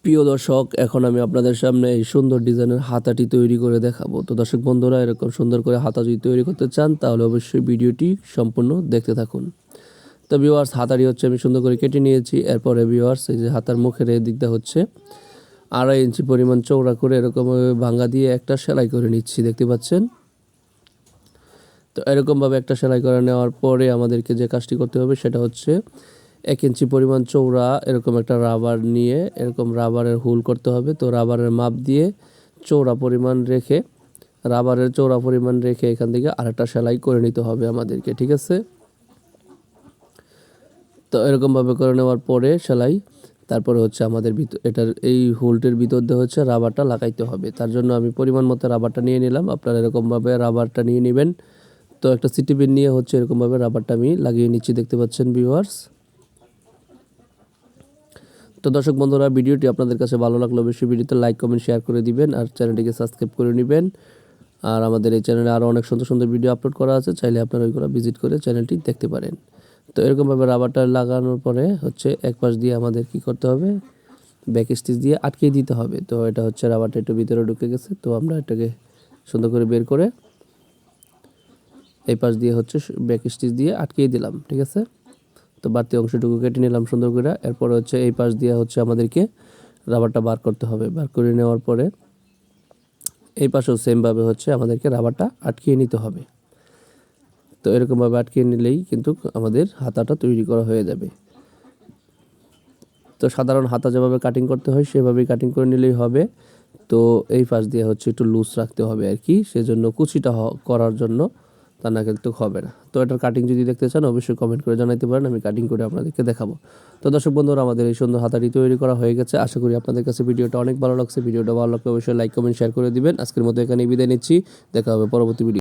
প্রিয় দর্শক, এখন আমি আপনাদের সামনে এই সুন্দর ডিজাইনের হাতাটি তৈরি করে দেখাবো। তো দর্শক বন্ধুরা, এরকম সুন্দর করে হাতা যদি তৈরি করতে চান তাহলে অবশ্যই ভিডিওটি সম্পূর্ণ দেখতে থাকুন। তো ভিউয়ার্স, হাতাটি হচ্ছে আমি সুন্দর করে কেটে নিয়েছি। এরপরে ভিউয়ার্স, এই যে হাতার মুখের এই দিকটা হচ্ছে 2.5 ইঞ্চি পরিমাণ চওড়া করে এরকমভাবে ভাঙা দিয়ে একটা সেলাই করে নিচ্ছি, দেখতে পাচ্ছেন। তো এরকমভাবে একটা সেলাই করে নেওয়ার পরে আমাদেরকে যে কাজটি করতে হবে সেটা হচ্ছে 1 ইঞ্চি পরিমাণ চওড়া এরকম একটা রাবার নিয়ে এরকম রাবারের হোল করতে হবে। তো রাবারের মাপ দিয়ে চওড়া পরিমাণ রেখে এখান থেকে আরেকটা সেলাই করে নিতে হবে আমাদেরকে, ঠিক আছে। তো এরকমভাবে করে নেওয়ার পরে সেলাই, তারপরে হচ্ছে আমাদের এটার এই হোলটির ভিতর দিয়ে হচ্ছে রাবারটা লাগাইতে হবে। তার জন্য আমি পরিমাণ মতো রাবারটা নিয়ে নিলাম। আপনারা এরকমভাবে রাবারটা নিয়ে নেবেন। তো একটা সিটি পিন নিয়ে হচ্ছে এরকমভাবে রাবারটা আমি লাগিয়ে নিচ্ছি, দেখতে পাচ্ছেন ভিউয়ার্স। তো দর্শক বন্ধুরা, ভিডিওটি আপনাদের কাছে ভালো লাগলে অবশ্যই ভিডিওতে লাইক কমেন্ট শেয়ার করে দিবেন আর চ্যানেলটিকে সাবস্ক্রাইব করে নেবেন। আর আমাদের এই চ্যানেলে আরও অনেক সুন্দর সুন্দর ভিডিও আপলোড করা আছে, চাইলে আপনারা ওইগুলো ভিজিট করে চ্যানেলটি দেখতে পারেন। তো এরকমভাবে রাবারটা লাগানোর পরে হচ্ছে এক পাশ দিয়ে আমাদের কি করতে হবে, ব্যাক স্টিচ দিয়ে আটকে দিতে হবে। তো এটা হচ্ছে রাবারটা একটু ভিতরে ঢুকে গেছে, তো আমরা এটাকে সুন্দর করে বের করে এই পাশ দিয়ে হচ্ছে ব্যাক স্টিচ দিয়ে আটকিয়ে দিলাম, ঠিক আছে। তো বাড়তি অংশটুকু কেটে নিলাম সুন্দর করে। এরপর হচ্ছে এই পাশ দিয়ে হচ্ছে আমাদেরকে রাবারটা বার করতে হবে। বার করে নেওয়ার পরে এই পাশেও সেমভাবে হচ্ছে আমাদেরকে রাবারটা আটকিয়ে নিতে হবে। তো এরকমভাবে আটকিয়ে নিলেই কিন্তু আমাদের হাতাটা তৈরি করা হয়ে যাবে। তো সাধারণ হাতা যেভাবে কাটিং করতে হয় সেভাবেই কাটিং করে নিলেই হবে। তো এই পাশ দিয়ে হচ্ছে একটু লুজ রাখতে হবে আর কি, সেজন্য কুচিটা করার জন্য, তা না কিন্তু হবে না। তো এটার কাটিং যদি দেখতে চান অবশ্যই কমেন্ট করে জানাতে পারেন, আমি কাটিং করে আপনাদেরকে দেখাবো। তো দর্শক বন্ধুরা, আমাদের এই সুন্দর হাতাটি তৈরি করা হয়ে গেছে। আশা করি আপনাদের কাছে ভিডিওটা অনেক ভালো লাগছে। ভিডিওটা ভালো লাগলে অবশ্যই লাইক কমেন্ট শেয়ার করে দিবেন। আজকের মতো এখানেই বিদায় নিচ্ছি, দেখা হবে পরবর্তী ভিডিও।